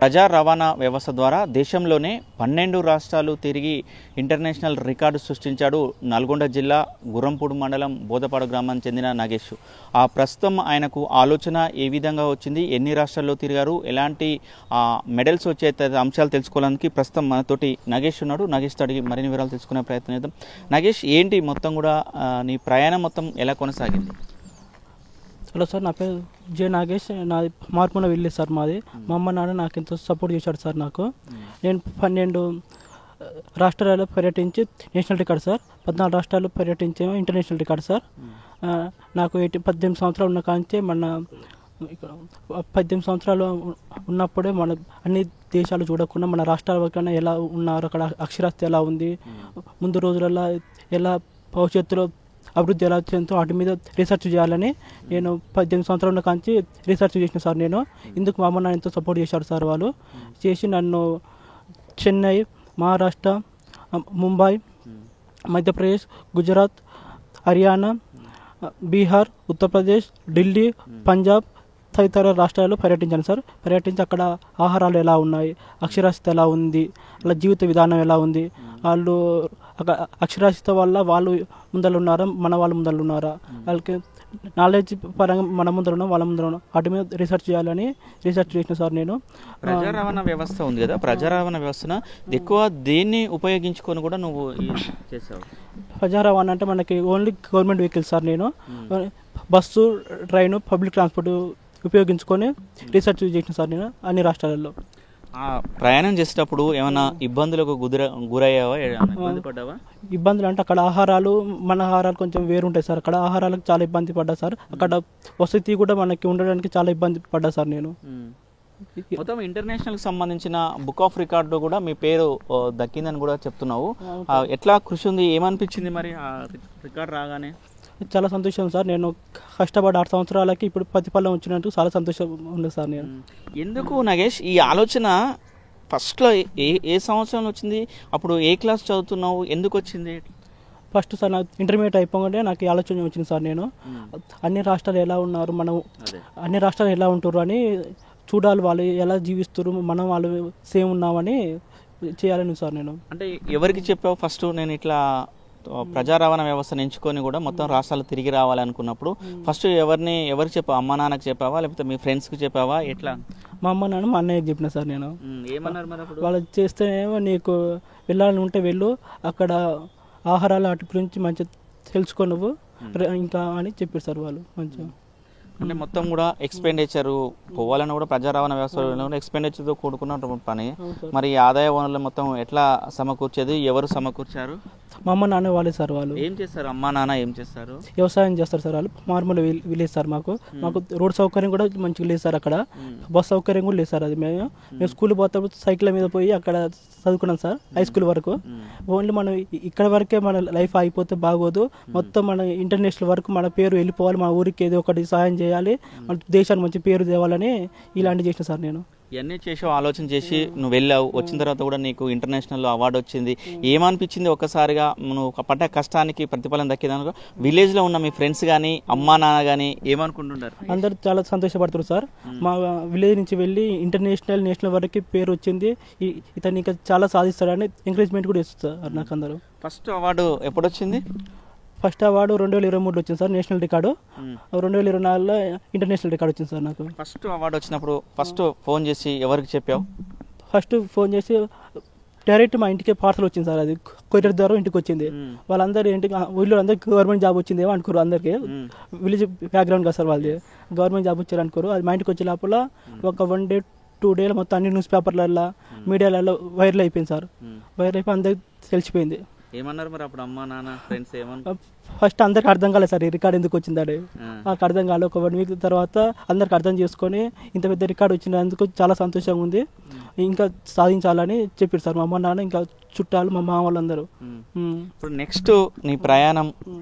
ప్రజా రవాణా వ్యవస్థ ద్వారా దేశంలోనే 12 రాష్ట్రాలు తిరిగి ఇంటర్నేషనల్ రికార్డు సృష్టించాడు నల్గొండ జిల్లా గుర్రంపూడి మండలం బోదపాడు గ్రామానికి చెందిన నాగేష్. ఆ ప్రస్తుతం ఆయనకు ఆలోచన ఏ విధంగా వచ్చింది, ఎన్ని రాష్ట్రాల్లో తిరిగారు, ఎలాంటి మెడల్స్ వచ్చే అంశాలు తెలుసుకోవడానికి ప్రస్తుతం మనతోటి నాగేష్ ఉన్నాడు. నాగేష్తో అడిగి మరిన్ని వివరాలు తెలుసుకునే ప్రయత్నం చేద్దాం. నాగేష్, ఏంటి మొత్తం కూడా నీ ప్రయాణం మొత్తం ఎలా కొనసాగింది? హలో సార్, నా పేరు జే నాగేష్. నాది మార్పున విలేజ్ సార్ మాది. మా అమ్మ నాన్న నాకు ఎంతో సపోర్ట్ చేశాడు సార్. నేను 12 రాష్ట్రాల్లో పర్యటించి నేషనల్ రికార్డ్ సార్, 14 రాష్ట్రాల్లో పర్యటించే ఇంటర్నేషనల్ రికార్డ్ సార్. నాకు 18 సంవత్సరాలు ఉన్న కాంచే 18 సంవత్సరాలు ఉన్నప్పుడే మన అన్ని దేశాలు చూడకుండా మన రాష్ట్రాల వరకైనా ఎలా ఉన్నారు, అక్కడ అక్షరాస్యత ఎలా ఉంది, ముందు రోజులలో ఎలా భవిష్యత్తులో అభివృద్ధి ఎలా చెందుతో వాటి మీద రీసెర్చ్ చేయాలని నేను 18 సంవత్సరాల కాంచి రీసెర్చ్ చేసిన సార్. నేను ఇందుకు మా అమ్మ నాన్న ఎంతో సపోర్ట్ చేశారు సార్. వాళ్ళు చేసి నన్ను చెన్నై, మహారాష్ట్ర, ముంబై, మధ్యప్రదేశ్, గుజరాత్, హర్యానా, బీహార్, ఉత్తరప్రదేశ్, ఢిల్లీ, పంజాబ్ తదితర రాష్ట్రాల్లో పర్యటించాను సార్. పర్యటించి అక్కడ ఆహారాలు ఎలా ఉన్నాయి, అక్షరాస్యత ఎలా ఉంది, అలా జీవిత విధానం ఎలా ఉంది, వాళ్ళు అక్షరాస్యత వల్ల వాళ్ళు ముందర ఉన్నారా, మన వాళ్ళు ముందర ఉన్నారా, వాళ్ళకి నాలెడ్జ్ పరంగా మన ముందర ఉన్నాం, వాళ్ళ ముందర ఉన్నాం, వాటి మీద రీసెర్చ్ చేయాలని రీసెర్చ్ చేసిన సార్. నేను ప్రజా రవాణా వ్యవస్థ ఉంది కదా, ప్రజా రవాణా వ్యవస్థను ఎక్కువ దేన్ని ఉపయోగించుకొని కూడా నువ్వు చేసావు? ప్రజా రవాణా అంటే మనకి ఓన్లీ గవర్నమెంట్ వెహికల్స్ సార్. నేను బస్సు, ట్రైను, పబ్లిక్ ట్రాన్స్పోర్ట్ ఉపయోగించుకొని రీసెర్చ్ చేసిన సార్ నేను అన్ని రాష్ట్రాలలో. ప్రయాణం చేసేటప్పుడు ఏమైనా ఇబ్బందులకు గురయ్యావా, ఇబ్బంది పడ్డావా? ఇబ్బందులు అంటే అక్కడ ఆహారాలు మన ఆహారాలు కొంచెం వేరుంటాయి సార్. అక్కడ ఆహారాలకు చాలా ఇబ్బంది పడ్డా సార్. అక్కడ వసతి కూడా మనకి ఉండడానికి చాలా ఇబ్బంది పడ్డా సార్. నేను మొత్తం ఇంటర్నేషనల్ సంబంధించిన బుక్ ఆఫ్ రికార్డు కూడా మీ పేరు దక్కిందని కూడా చెప్తున్నావు. ఎట్లా కృషి ఉంది, ఏమనిపించింది మరి ఆ రికార్డు రాగానే? చాలా సంతోషం సార్. నేను కష్టపడి 6 సంవత్సరాలకి ఇప్పుడు ప్రతిఫలం వచ్చినట్టు చాలా సంతోషం ఉంది సార్. నేను ఎందుకు నాగేష్ ఈ ఆలోచన ఫస్ట్లో ఏ సంవత్సరంలో వచ్చింది? అప్పుడు ఏ క్లాస్ చదువుతున్నావు, ఎందుకు వచ్చింది? ఫస్ట్ సార్ నాకు ఇంటర్మీడియట్ అయిపోగానే నాకు ఈ ఆలోచన వచ్చింది సార్. నేను అన్ని రాష్ట్రాలు ఎలా ఉన్నారు, మనం అన్ని రాష్ట్రాలు ఎలా ఉంటారు అని చూడాలి, వాళ్ళు ఎలా జీవిస్తారు, మనం వాళ్ళు సేమ్ ఉన్నామని చేయాలని సార్. నేను అంటే ఎవరికి చెప్పావు ఫస్ట్? నేను ఇట్లా ప్రజా రవాణా వ్యవస్థను ఎంచుకొని కూడా మొత్తం రాష్ట్రాలు తిరిగి రావాలనుకున్నప్పుడు ఫస్ట్ ఎవరికి చెప్పావు? అమ్మ నాన్నకి చెప్పావా, లేకపోతే మీ ఫ్రెండ్స్కి చెప్పావా, ఎట్లా? మా అమ్మ నాన్న మా అన్నయ్యకి చెప్పిన సార్. నేను ఏమన్నారు మరి అప్పుడు? వాళ్ళు చేస్తేనేమో నీకు వెళ్ళాలని ఉంటే వెళ్ళు, అక్కడ ఆహారాలు వాటి గురించి మంచిగా తెలుసుకో నువ్వు ఇంకా అని చెప్పారు సార్ వాళ్ళు. మంచిగా అంటే మొత్తం కూడా ఎక్స్పెండిచర్ పోవాలని కూడా ప్రజా రవాణా వ్యవస్థలో ఎక్స్పెండిచర్తో కూడుకున్న పని. మరి ఆదాయ వనరులు మొత్తం ఎట్లా సమకూర్చేది, ఎవరు సమకూర్చారు? మా అమ్మ నాన్న వాళ్ళే సార్. వాళ్ళు ఏం చేస్తారు? అమ్మ నాన్న ఏం చేస్తారు? వ్యవసాయం చేస్తారు సార్. వాళ్ళు మారుమూల విలేజ్ సార్. మాకు రోడ్ సౌకర్యం కూడా మంచిగా లేదు సార్. అక్కడ బస్ సౌకర్యం కూడా లేదు సార్. అది మేము స్కూల్ పోతాప్పుడు సైకిల్ మీద పోయి అక్కడ చదువుకున్నాం సార్, హై స్కూల్ వరకు. ఓన్లీ మనం ఇక్కడ వరకే మన లైఫ్ అయిపోతే బాగోదు, మొత్తం మన ఇంటర్నేషనల్ వరకు మన పేరు వెళ్ళిపోవాలి, మన ఊరికి ఏదో ఒకటి సహాయం చేయాలి, మన దేశానికి మంచి పేరు తేవాలని ఇలాంటివి చేసిన సార్. నేను ఇవన్నీ చేసావు, ఆలోచన చేసి నువ్వు వెళ్ళావు. వచ్చిన తర్వాత కూడా నీకు ఇంటర్నేషనల్ అవార్డు వచ్చింది. ఏమనిపించింది ఒక్కసారిగా నువ్వు పడ్డ కష్టానికి ప్రతిఫలం దక్కేదానికి? విలేజ్లో ఉన్న మీ ఫ్రెండ్స్ కానీ అమ్మా నాన్న కానీ ఏమనుకుంటున్నారు? అందరు చాలా సంతోషపడుతున్నారు సార్. మా విలేజ్ నుంచి వెళ్ళి ఇంటర్నేషనల్ నేషనల్ వరకు పేరు వచ్చింది, ఇతను ఇంకా చాలా సాధిస్తాడని ఎంకరేజ్మెంట్ కూడా ఇస్తారు నాకు అందరూ. ఫస్ట్ అవార్డు ఎప్పుడు వచ్చింది? ఫస్ట్ అవార్డు 2023 వచ్చింది సార్, నేషనల్ రికార్డు. 2024లో ఇంటర్నేషనల్ రికార్డు వచ్చింది సార్ నాకు. ఫస్ట్ అవార్డు వచ్చినప్పుడు ఫస్ట్ ఫోన్ చేసి ఎవరికి చెప్పావు? ఫస్ట్ ఫోన్ చేసి డైరెక్ట్ మా ఇంటికి పార్సల్ వచ్చింది సార్. అది కొరియర్ ద్వారా ఇంటికి వచ్చింది. వాళ్ళందరూ ఇంటికి ఊళ్ళో అందరికి గవర్నమెంట్ జాబ్ వచ్చిందేమో అనుకోరు. అందరికీ విలేజ్ బ్యాక్గ్రౌండ్ కదా సార్ వాళ్ళది, గవర్నమెంట్ జాబ్ వచ్చారు అనుకోరు. అది మా ఇంటికి వచ్చే లోపల ఒక 1 day 2 days మొత్తం అన్ని న్యూస్ పేపర్లలో మీడియాలలో వైరల్ అయిపోయింది సార్. వైరల్ అయిపోయి అందరికి తెలిసిపోయింది. ఏమన్నారు మరి అప్పుడు అమ్మా నాన్న ఫ్రెండ్స్? ఏమన్నా ఫస్ట్ అందరికి అర్థం కాలేదు సార్ ఈ రికార్డ్ ఎందుకు వచ్చిందని. నాకు అర్థం కాలేదు. ఒక 1 week తర్వాత అందరికి అర్థం చేసుకొని ఇంత పెద్ద రికార్డు వచ్చినందుకు చాలా సంతోషంగా ఉంది, ఇంకా సాధించాలని చెప్పారు సార్ మా అమ్మ నాన్న, ఇంకా చుట్టాలు, మా మామ వాళ్ళందరూ. ఇప్పుడు నెక్స్ట్ నీ ప్రయాణం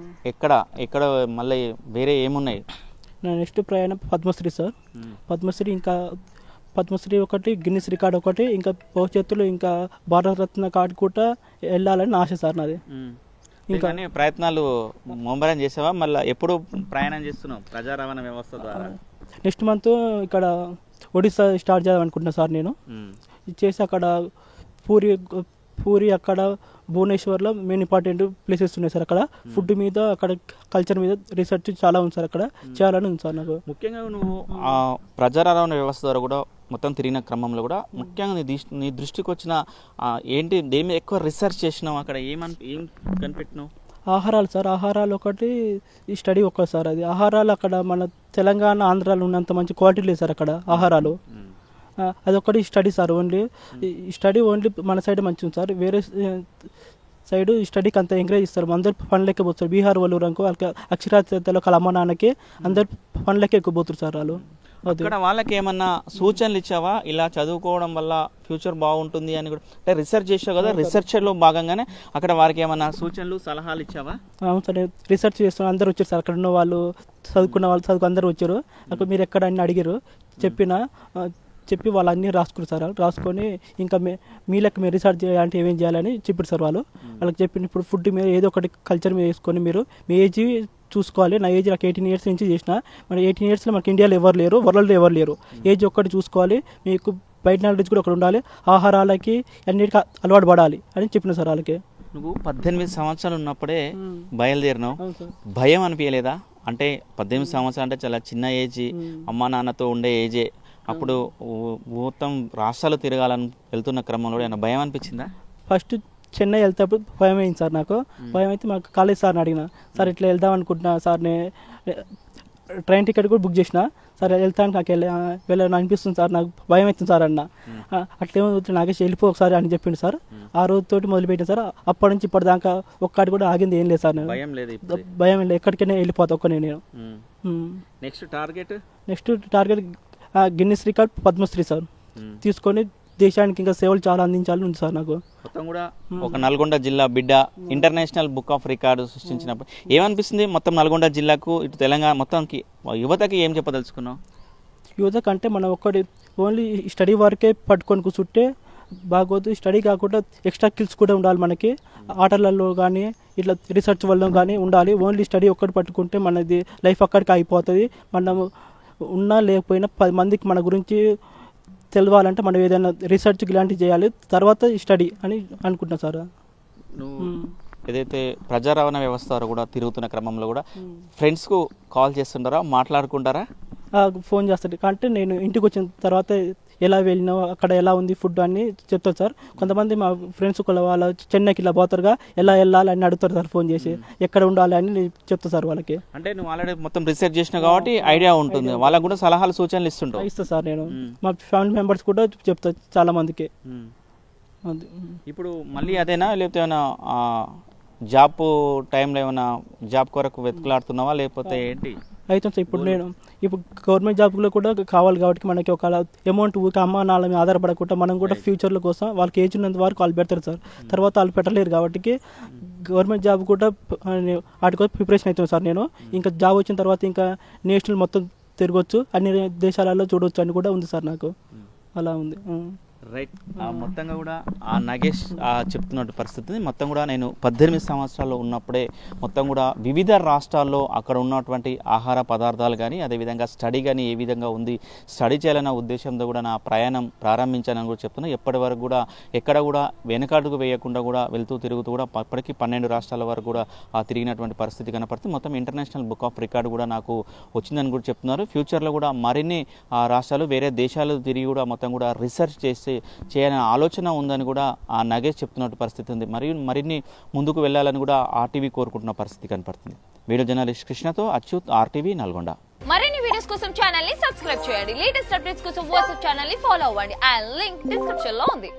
ఎక్కడ మళ్ళీ వేరే ఏమున్నాయి? నా నెక్స్ట్ ప్రయాణం పద్మశ్రీ సార్. పద్మశ్రీ, ఇంకా పద్మశ్రీ ఒకటి, గిన్నిస్ రికార్డ్ ఒకటి, ఇంకా భవిష్యత్తులో ఇంకా భారతరత్న కార్డు కూడా వెళ్ళాలని ఆశ సార్ నాది. ఇంకా ప్రయత్నాలు ముమ్మరం చేసావా? మళ్ళీ ఎప్పుడు ప్రయాణం చేస్తున్నావు ప్రజా రవాణా వ్యవస్థ ద్వారా? నెక్స్ట్ మంత్ ఇక్కడ ఒడిస్సా స్టార్ట్ చేయాలనుకుంటున్నా సార్ నేను. ఇది చేసి అక్కడ పూరి అక్కడ భువనేశ్వర్లో మెయిన్ ఇంపార్టెంట్ ప్లేసెస్ ఉన్నాయి సార్. అక్కడ ఫుడ్ మీద అక్కడ కల్చర్ మీద రీసెర్చ్ చాలా ఉంది సార్. అక్కడ చేయాలని ఉంది సార్ నాకు. ముఖ్యంగా నువ్వు ఆ ప్రజా రవాణా వ్యవస్థ ద్వారా కూడా మొత్తం తిరిగిన క్రమంలో కూడా ముఖ్యంగా నీ దృష్టికి వచ్చిన ఏంటి, దేని మీద ఎక్కువ రీసెర్చ్ చేసినావు, అక్కడ ఏం కనిపెట్టినావు? ఆహారాలు సార్. ఆహారాలు ఒకటి, ఈ స్టడీ ఒకటి సార్. అది ఆహారాలు అక్కడ మన తెలంగాణ ఆంధ్రాలో ఉన్నంత మంచి క్వాలిటీ లేదు సార్ అక్కడ ఆహారాలు. అదొకటి స్టడీ సార్. స్టడీ ఓన్లీ మన సైడ్ మంచిగా ఉంది సార్. వేరే సైడ్ స్టడీకి అంత ఎంకరేజ్ ఇస్తారు. అందరు పనులకే పోతారు. బీహార్ వాళ్ళు వాళ్ళకి అక్షరాస్యతలో వాళ్ళ అమ్మ నాన్నకి అందరు పనులకే ఎక్కువ పోతారు సార్ వాళ్ళు. అక్కడ వాళ్ళకి ఏమన్నా సూచనలు ఇచ్చావా, ఇలా చదువుకోవడం వల్ల ఫ్యూచర్ బాగుంటుంది అని కూడా? అంటే రీసెర్చ్ చేసావు కదా, రీసెర్చ్లో భాగంగానే అక్కడ వారికి ఏమన్నా సూచనలు సలహాలు ఇచ్చావా? అవును సార్, నేను రీసెర్చ్ చేస్తున్నాను. అందరు వచ్చారు సార్. అక్కడ ఉన్న వాళ్ళు చదువుకు అందరూ వచ్చారు. అక్కడ మీరు ఎక్కడ అన్ని అడిగారు చెప్పి వాళ్ళు అన్నీ రాసుకున్నారు సార్. రాసుకొని ఇంకా మీ లెక్క మీరు రీసెర్చ్ చేయాలంటే ఏమేం చేయాలని చెప్పారు సార్ వాళ్ళు. వాళ్ళకి చెప్పిన ఇప్పుడు ఫుడ్ మీద ఏదో ఒకటి కల్చర్ మీద వేసుకొని మీరు మీ ఏజ్ చూసుకోవాలి. నా ఏజ్ నాకు 18 years నుంచి చేసిన. మన 18 yearsలో మనకి ఇండియాలో ఎవరు లేరు, వరల్డ్లో ఎవరు లేరు. ఏజ్ ఒక్కటి చూసుకోవాలి. మీకు బయట నాలెడ్జ్ కూడా ఒకటి ఉండాలి. ఆహారాలకి అన్నిటికీ అలవాటు పడాలి అని చెప్పిన సార్ వాళ్ళకి. నువ్వు 18 సంవత్సరాలు ఉన్నప్పుడే బయలుదేరినావు. భయం అనిపించలేదా? అంటే 18 సంవత్సరాలు అంటే చాలా చిన్న ఏజ్, అమ్మా నాన్నతో ఉండే ఏజే. అప్పుడు మొత్తం రాష్ట్రాలు తిరగాలని వెళ్తున్న క్రమంలో ఏమైనా భయం అనిపించిందా? ఫస్ట్ చెన్నై వెళ్తేప్పుడు భయం అయింది సార్ నాకు. భయం అయితే మాకు కాలేజ్ సార్ని అడిగిన, సార్ ఇట్లా వెళ్దాం అనుకుంటున్నా సార్, ట్రైన్ టికెట్ కూడా బుక్ చేసిన సార్, వెళ్తాను నాకు వెళ్ళాలని అనిపిస్తుంది సార్, నాకు భయం అవుతుంది సార్ అన్న. అట్లేమో నాగేష్ వెళ్ళిపో ఒకసారి అని చెప్పిండు సార్. ఆ రోజుతోటి మొదలుపెట్టిన సార్. అప్పటి నుంచి ఇప్పటిదాకా ఒక్కటి కూడా ఆగింది ఏం లేదు సార్. నేను భయం లేదు, ఎక్కడికైనా వెళ్ళిపోతా ఒక్క నేను. Next target Guinness record Padmashri sir తీసుకొని దేశానికి ఇంకా సేవలు చాలా అందించాలని ఉంది సార్ నాకు. మొత్తం కూడా ఒక నల్గొండ జిల్లా బిడ్డ ఇంటర్నేషనల్ బుక్ ఆఫ్ రికార్డు సృష్టించినప్పుడు ఏమనిపిస్తుంది? మొత్తం నల్గొండ జిల్లాకు, ఇటు తెలంగాణ మొత్తానికి యువతకి ఏం చెప్పదలుచుకున్నావు? యువతకు అంటే మనం ఒక్కటి ఓన్లీ స్టడీ వరకే పట్టుకొని కూర్చుంటే బాగోదు. స్టడీ కాకుండా ఎక్స్ట్రా స్కిల్స్ కూడా ఉండాలి మనకి. ఆటలలో కానీ ఇట్లా రీసెర్చ్ వల్ల కానీ ఉండాలి. ఓన్లీ స్టడీ ఒక్కటి పట్టుకుంటే మనది లైఫ్ అక్కడికి అయిపోతుంది. మనము ఉన్నా లేకపోయినా 10 మందికి మన గురించి తెలవాలంటే మనం ఏదైనా రీసెర్చ్ ఇలాంటివి చేయాలి, తర్వాత స్టడీ అని అనుకుంటున్నా సార్. నువ్వు ఏదైతే ప్రజా రవాణా వ్యవస్థ కూడా తిరుగుతున్న క్రమంలో కూడా ఫ్రెండ్స్కు కాల్ చేస్తుంటారా, మాట్లాడుకుంటారా? ఫోన్ చేస్తారు. అంటే నేను ఇంటికి వచ్చిన తర్వాత ఎలా వెళ్ళినావు, అక్కడ ఎలా ఉంది ఫుడ్ అని చెప్తారు సార్. కొంతమంది మా ఫ్రెండ్స్ వాళ్ళ చెన్నైకి ఇలా పోతారుగా, ఎలా వెళ్ళాలి అని అడుగుతారు సార్ ఫోన్ చేసి, ఎక్కడ ఉండాలి అని చెప్తా సార్ వాళ్ళకి. అంటే నువ్వు ఆల్రెడీ మొత్తం రీసెర్చ్ చేసినావు కాబట్టి ఐడియా ఉంటుంది, వాళ్ళకు కూడా సలహాలు సూచనలు ఇస్తా సార్. నేను మా ఫ్యామిలీ మెంబర్స్ కూడా చెప్తా చాలా మందికి. ఇప్పుడు మళ్ళీ అదేనా, లేకపోతే ఏమైనా జాబ్ టైంలో ఏమైనా జాబ్ కొరకు వెతుకులాడుతున్నావా, లేకపోతే ఏంటి? అయితే సార్ ఇప్పుడు గవర్నమెంట్ జాబ్లో కూడా కావాలి కాబట్టి మనకి ఒక అమౌంట్ ఊరికి అమ్మ నాన్న మీద ఆధారపడకుండా మనం కూడా ఫ్యూచర్ల కోసం వాళ్ళకి ఏజ్ ఉన్నంత వరకు వాళ్ళు పెడతారు సార్. తర్వాత వాళ్ళు పెట్టలేరు కాబట్టి గవర్నమెంట్ జాబ్ కూడా వాటి కోసం ప్రిపరేషన్ అవుతుంది సార్. నేను ఇంకా జాబ్ వచ్చిన తర్వాత ఇంకా నేషనల్ మొత్తం తిరగొచ్చు, అన్ని దేశాలలో చూడవచ్చు అని కూడా ఉంది సార్ నాకు. అలా ఉంది. రైట్. మొత్తంగా కూడా ఆ నగేష్ చెప్తున్న పరిస్థితి మొత్తం కూడా నేను 18 సంవత్సరాలు ఉన్నప్పుడే మొత్తం కూడా వివిధ రాష్ట్రాల్లో అక్కడ ఉన్నటువంటి ఆహార పదార్థాలు కానీ అదేవిధంగా స్టడీ కానీ ఏ విధంగా ఉంది, స్టడీ చేయాలన్న ఉద్దేశంతో కూడా నా ప్రయాణం ప్రారంభించానని కూడా చెప్తున్నా. ఎప్పటి వరకు కూడా ఎక్కడ కూడా వెనకాడుగు వేయకుండా కూడా వెళ్తూ తిరుగుతూ కూడా ఇప్పటికీ 12 రాష్ట్రాల వరకు కూడా తిరిగినటువంటి పరిస్థితి కనపడుతుంది. మొత్తం ఇంటర్నేషనల్ బుక్ ఆఫ్ రికార్డు కూడా నాకు వచ్చిందని కూడా చెప్తున్నారు. ఫ్యూచర్లో కూడా మరిన్ని రాష్ట్రాలు వేరే దేశాలు తిరిగి కూడా మొత్తం కూడా రీసెర్చ్ చేసి చేయాలనే ఆలోచన ఉందని కూడా ఆ నగేష్ చెప్తున్నట్టు పరిస్థితి ఉంది. మరియు మరిన్ని ముందుకు వెళ్ళాలని కూడా ఆర్టీవీ కోరుకుంటున్న పరిస్థితి కనపడుతుంది. వీడియో జర్నలిస్ట్ కృష్ణతో అచ్యుత్, ఆర్టీవీ నల్గొండ. మరిన్ని వీడియోస్ కోసం ఛానల్ ని సబ్స్క్రైబ్ చేయండి. లేటెస్ట్ అప్డేట్స్ కోసం వాట్సాప్ ఛానల్ ని ఫాలో అవ్వండి. అండ్ లింక్ డిస్క్రిప్షన్ లో ఉంది.